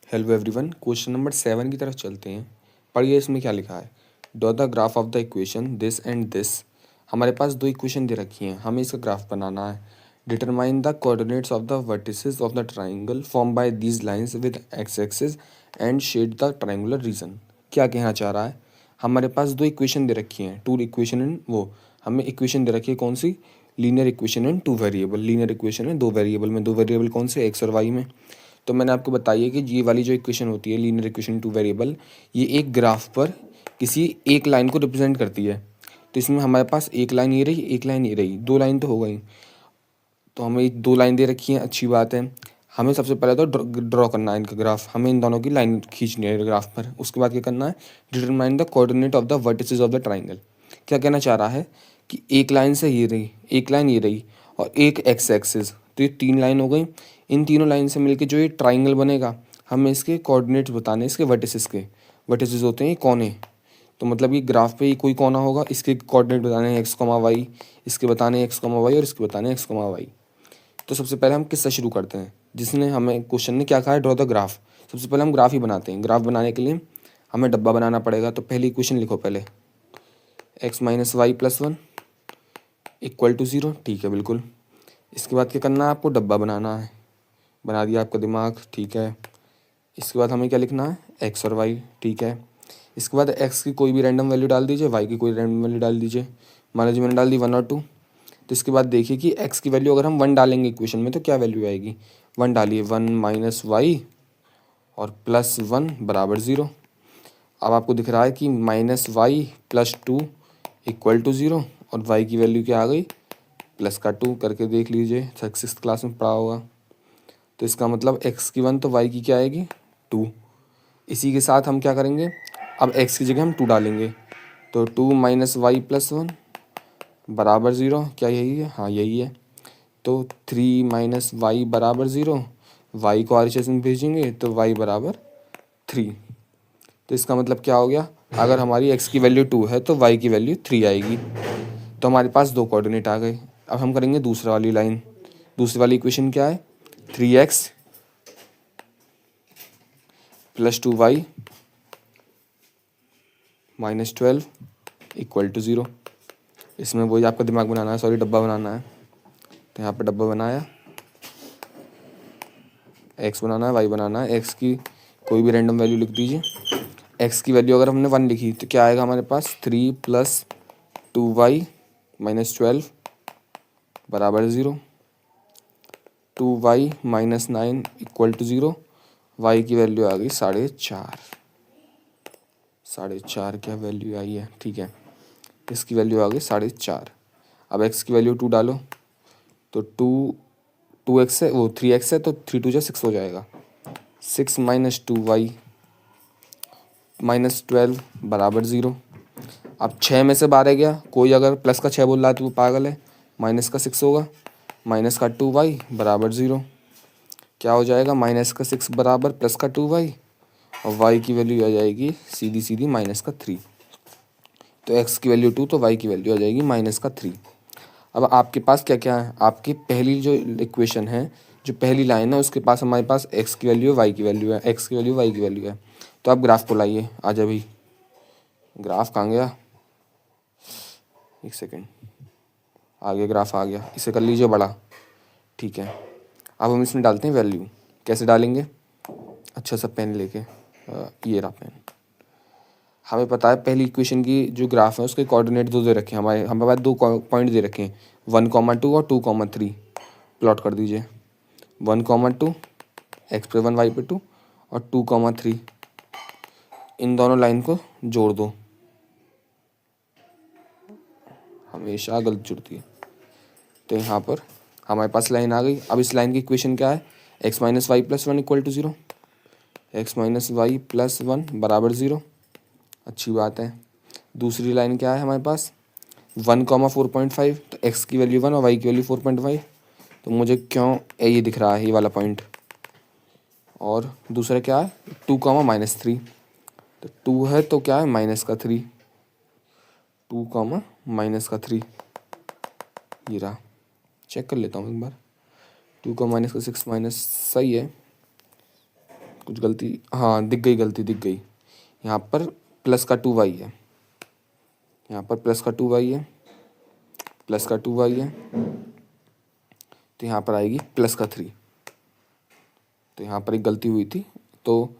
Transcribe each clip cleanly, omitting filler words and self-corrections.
Hello everyone, question number 7 की तरफ चलते हैं। पढ़िए इसमें क्या लिखा है। Draw the graph of the equation this and this. हमारे पास दो इक्वेशन दे रखी हैं, हमें इसका ग्राफ बनाना है। Determine the coordinates of the vertices of the triangle form by these lines with x axis and shade the triangular region. क्या कहना चाह रहा है, हमारे पास दो इक्वेशन दे रखी हैं, टू इक्वेशन इन वो हमें इक्वेशन दे रखी है कौन सी, linear equation in two variable. Linear equation है दो वेरिएबल में, दो वेरिएबल कौन से, एक्स और वाई में। तो मैंने आपको बताइए कि ये वाली जो इक्वेशन होती है लीनियर इक्वेशन टू वेरिएबल, ये एक ग्राफ पर किसी एक लाइन को रिप्रेजेंट करती है। तो इसमें हमारे पास एक लाइन ये रही, एक लाइन ये रही, दो लाइन तो हो गई। तो हमें दो लाइन दे रखी है, अच्छी बात है। हमें सबसे पहले तो ड्रॉ करना है इनका ग्राफ, हमें इन दोनों की लाइन खींचनी है ग्राफ पर। उसके बाद क्या करना है, determine the coordinate of the vertices of the triangle. क्या कहना चाह रहा है कि एक लाइन से ये रही, एक लाइन ये रही और एक एक्स एक्सिस, तो ये तीन लाइन हो गई। इन तीनों लाइन से मिलके जो ये ट्राइंगल बनेगा, हमें इसके कोऑर्डिनेट्स बताने, इसके वर्टिसेस के। वर्टिसेस होते हैं ये कोने। तो मतलब ये ग्राफ पे ही कोई कोना होगा, इसके कोऑर्डिनेट बताने हैं एक्स कॉमा वाई, इसके बताने एक्स कॉमा वाई और इसके बताने एक्स कॉमा वाई। तो सबसे पहले हम किससे शुरू करते हैं, जिसने हमें क्वेश्चन ने क्या कहा है, ड्रॉ द ग्राफ। सबसे पहले हम ग्राफ ही बनाते हैं। ग्राफ बनाने के लिए हमें डब्बा बनाना पड़ेगा। तो पहली इक्वेशन लिखो पहले, x minus y plus one equal to zero. ठीक है, बिल्कुल। इसके बाद क्या करना है, आपको डब्बा बनाना है। बना दिया आपका दिमाग, ठीक है। इसके बाद हमें क्या लिखना है, एक्स और वाई, ठीक है। इसके बाद एक्स की कोई भी रैंडम वैल्यू डाल दीजिए, वाई की कोई रैंडम वैल्यू डाल दीजिए। मान लीजिए मैंने डाल दी 1 और 2। तो इसके बाद देखिए कि एक्स की वैल्यू अगर हम 1 डालेंगे इक्वेशन में तो क्या वैल्यू आएगी। 1 डालिए, 1 माइनस वाई और प्लस 1 बराबर 0। अब आपको दिख रहा है कि minus y plus 2 equal to 0 और वाई की वैल्यू क्या आ गई, प्लस का 2। करके देख लीजिए, 6th क्लास में पढ़ा होगा। तो इसका मतलब एक्स की 1 तो वाई की क्या आएगी, 2। इसी के साथ हम क्या करेंगे, अब एक्स की जगह हम 2 डालेंगे। तो 2 माइनस वाई प्लस 1 बराबर 0। क्या यही है, हाँ यही है। तो 3 माइनस वाई बराबर 0। वाई को RHS में भेजेंगे तो वाई बराबर 3। तो इसका मतलब क्या हो गया, अगर हमारी एक्स की वैल्यू 2 है तो वाई की वैल्यू 3 आएगी। तो हमारे पास दो कोऑर्डिनेट आ गए। अब हम करेंगे दूसरा वाली लाइन। दूसरी वाली इक्वेशन क्या है, 3x plus 2y minus 12 equal to 0। इसमें वही आपका दिमाग बनाना है, सॉरी डब्बा बनाना है। तो यहाँ पर डब्बा बनाया, एक्स बनाना है, वाई बनाना है। एक्स की कोई भी रैंडम वैल्यू लिख दीजिए। एक्स की वैल्यू अगर हमने 1 लिखी तो क्या आएगा हमारे पास, 3 प्लस 2y माइनस 12 बराबर 0। 2y minus 9 equal to 0। Y की वैल्यू आ गई 4.5। 4.5 क्या वैल्यू आई है, ठीक है। इसकी वैल्यू आ गई 4.5। अब एक्स की वैल्यू 2 डालो। तो 2x है, वो 3x है, तो 3 2 6 हो जाएगा। 6 माइनस 2y माइनस 12 बराबर 0। अब 6 में से 12 गया, कोई अगर प्लस का 6 बोल रहा है तो वो पागल है। माइनस का 6 होगा, माइनस का 2y बराबर 0। क्या हो जाएगा, माइनस का 6 बराबर प्लस का 2y और y की वैल्यू आ जाएगी सीधी सीधी माइनस का 3। तो x की वैल्यू 2 तो y की वैल्यू आ जाएगी माइनस का 3। अब आपके पास क्या क्या है, आपकी पहली जो इक्वेशन है, जो पहली लाइन है, उसके पास हमारे पास x की वैल्यू है, y की वैल्यू है, x की वैल्यू y की वैल्यू है। तो आप ग्राफ को लाइए, आ जाए भाई। ग्राफ कहाँ गया, एक सेकेंड, आ गया ग्राफ आ गया। इसे कर लीजिए बड़ा, ठीक है। अब हम इसमें डालते हैं वैल्यू। कैसे डालेंगे, अच्छा सा पेन लेके, ये रहा पेन। हमें पता है पहली इक्वेशन की जो ग्राफ है उसके कोऑर्डिनेट दो दे रखे हैं, हमारे पास दो पॉइंट दे रखे हैं, 1,2 और 2,3। प्लॉट कर दीजिए, 1,2 एक्स पे 1 वाई पे 2 और 2,3। इन दोनों लाइन को जोड़ दो, हमेशा गलत जुड़ती है। तो यहाँ पर हमारे पास लाइन आ गई। अब इस लाइन की इक्वेशन क्या है, x minus y plus 1 equal to 0। X minus y plus 1 बराबर 0, अच्छी बात है। दूसरी लाइन क्या है हमारे पास, 1,4.5। तो एक्स की वैल्यू 1 और वाई की वैल्यू 4.5। तो मुझे क्यों ये दिख रहा है ये वाला पॉइंट। और दूसरा क्या है, 2, माइनस 3। तो 2 है तो क्या है, माइनस का 3। 2, माइनस का 3, ये रहा। चेक कर लेता हूँ एक बार, 2 का माइनस का 6 माइनस, सही है। कुछ गलती, हाँ दिख गई, गलती दिख गई। यहाँ पर प्लस का 2y है, यहाँ पर प्लस का 2y है, प्लस का 2y है, तो यहाँ पर आएगी प्लस का 3। तो यहाँ पर एक गलती हुई थी, तो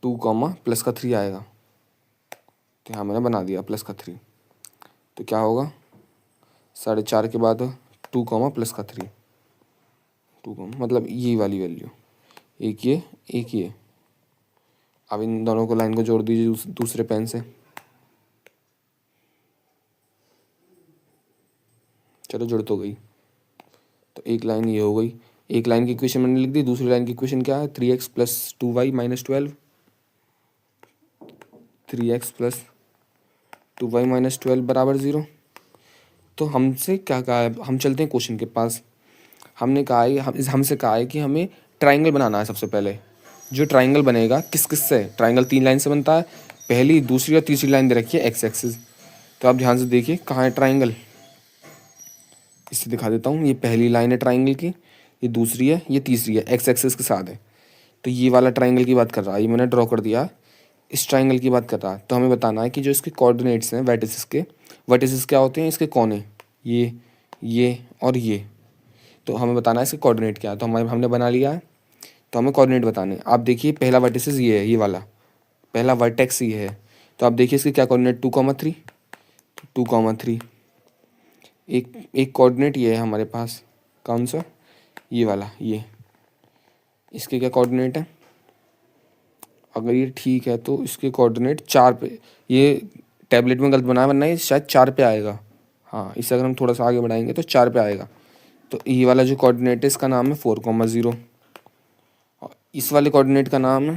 2 कॉमा प्लस का 3 आएगा। तो यहाँ मैंने बना दिया प्लस का 3। तो क्या होगा, 4.5 के बाद 2 कॉमा प्लस का 3, 2 कॉमा मतलब ये वाली वैल्यू, एक ये एक ये। अब इन दोनों को लाइन को जोड़ दीजिए दूसरे पेन से। चलो जुड़ तो गई। तो एक लाइन ये हो गई, एक लाइन की इक्वेशन मैंने लिख दी। दूसरी लाइन की इक्वेशन क्या है, 3x + 2y - 12, 3x + 2y - 12 बराबर 0। तो हमसे क्या कहा है, हम चलते हैं क्वेश्चन के पास। हमने कहा है, हमसे कहा है कि हमें ट्राइंगल बनाना है। सबसे पहले जो ट्राइंगल बनेगा किस किस से, ट्राइंगल 3 लाइन से बनता है। पहली, दूसरी और तीसरी लाइन दे रखी है एक्स एक्सिस। तो आप ध्यान से देखिए कहाँ है ट्राइंगल, इससे दिखा देता हूँ। ये पहली लाइन है ट्राइंगल की, ये दूसरी है, ये तीसरी है, एक्स एक्सिस के साथ है। तो ये वाला ट्राइंगल की बात कर रहा है, ये मैंने ड्रॉ कर दिया। इस ट्राइंगल की बात कर रहा है। तो हमें बताना है कि जो इसके कोऑर्डिनेट्स हैं वर्टिसेस के, वर्टिसेस क्या होते हैं, इसके कोने, ये और ये। तो हमें बताना है इसके कोऑर्डिनेट क्या है। तो हमने बना लिया है। तो हमें कोऑर्डिनेट बताने हैं। आप देखिए पहला वर्टिसेस ये है, ये वाला पहला वर्टेक्स ये है। तो आप देखिए इसके क्या कोऑर्डिनेट, 2,3, 2,3। एक कोऑर्डिनेट ये है हमारे पास, कौन सा, ये वाला, ये। इसके क्या कोऑर्डिनेट है, अगर ये ठीक है तो इसके कोऑर्डिनेट 4 पे, ये टैबलेट में गलत बनाया, वरना ये शायद 4 पे आएगा। हाँ, इसे अगर हम थोड़ा सा आगे बढ़ाएंगे तो 4 पे आएगा। तो ये वाला जो कोऑर्डिनेट है इसका नाम है 4,0। और इस वाले कोऑर्डिनेट का नाम है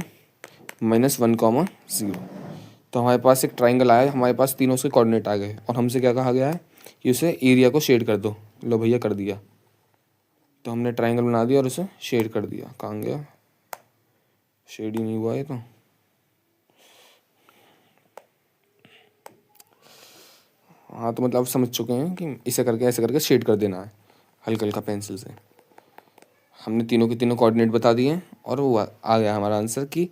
-1,0। तो हमारे पास एक ट्राइंगल आया, हमारे पास तीनों से कोऑर्डिनेट आ गए। और हमसे क्या कहा गया है कि उसे एरिया को शेड कर दो। लो भैया कर दिया। तो हमने ट्राइंगल बना दिया और उसे शेड कर दिया। कहाँ गया, शेड ही नहीं हुआ है। तो हाँ, तो मतलब आप समझ चुके हैं कि इसे करके ऐसे करके शेड कर देना है हल्का हल्का पेंसिल से। हमने तीनों के तीनों कोऑर्डिनेट बता दिए हैं और वो आ गया हमारा आंसर कि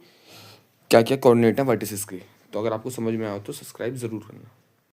क्या क्या कोऑर्डिनेट है वर्टिसेस के। तो अगर आपको समझ में आया तो सब्सक्राइब ज़रूर करना।